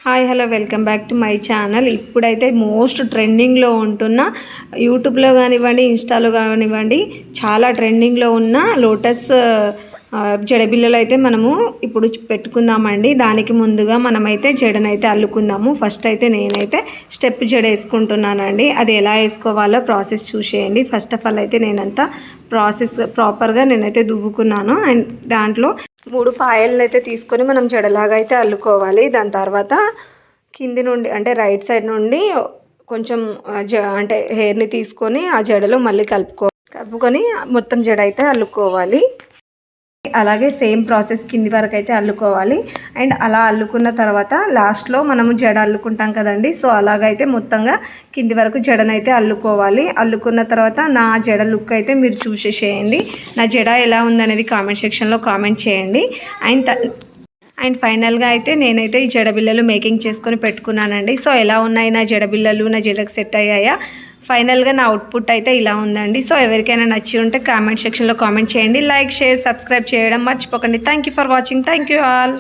Hi hello welcome back to my channel. ఇప్పుడైతే most ట్రెండింగ్లో ఉంటున్న యూట్యూబ్లో కానివ్వండి, ఇన్స్టాలో కానివ్వండి, చాలా ట్రెండింగ్లో ఉన్న లోటస్ జడబిళ్ళలు అయితే మనము ఇప్పుడు పెట్టుకుందామండి. దానికి ముందుగా మనమైతే జడనైతే అల్లుకుందాము. ఫస్ట్ అయితే నేనైతే స్టెప్ జడ వేసుకుంటున్నానండి. అది ఎలా వేసుకోవాలో ప్రాసెస్ చూసేయండి. ఫస్ట్ ఆఫ్ ఆల్ అయితే నేనంతా ప్రాపర్గా నేనైతే దువ్వుకున్నాను. అండ్ దాంట్లో 3 పాయలను అయితే తీసుకొని మనం జడలాగా అయితే అల్లుకోవాలి. దాని తర్వాత కింది నుండి అంటే రైట్ సైడ్ నుండి కొంచెం అంటే హెయిర్ని తీసుకొని ఆ జడలో మళ్ళీ కలుపుకొని మొత్తం జడ అయితే అల్లుకోవాలి. అలాగే సేమ్ ప్రాసెస్ కింది వరకు అయితే అల్లుకోవాలి. అండ్ అలా అల్లుకున్న తర్వాత లాస్ట్లో మనము జడ అల్లుకుంటాం కదండి. సో అలాగైతే మొత్తంగా కింది వరకు జడనైతే అల్లుకోవాలి. అల్లుకున్న తర్వాత నా జడ లుక్ అయితే మీరు చూసేసేయండి. నా జడ ఎలా ఉందనేది కామెంట్ సెక్షన్లో కామెంట్ చేయండి. అండ్ ఫైనల్గా అయితే నేనైతే ఈ జడబిళ్ళలు మేకింగ్ చేసుకొని పెట్టుకున్నానండి. సో ఎలా ఉన్నాయి నా జడబిళ్ళలు, నా జడకు సెట్ అయ్యాయా? ఫైనల్గా నా అవుట్పుట్ అయితే ఇలా ఉందండి. సో ఎవరికైనా నచ్చి ఉంటే కామెంట్ సెక్షన్లో కామెంట్ చేయండి. లైక్, షేర్, సబ్స్క్రైబ్ చేయడం మర్చిపోకండి. Thank you for watching. Thank you all.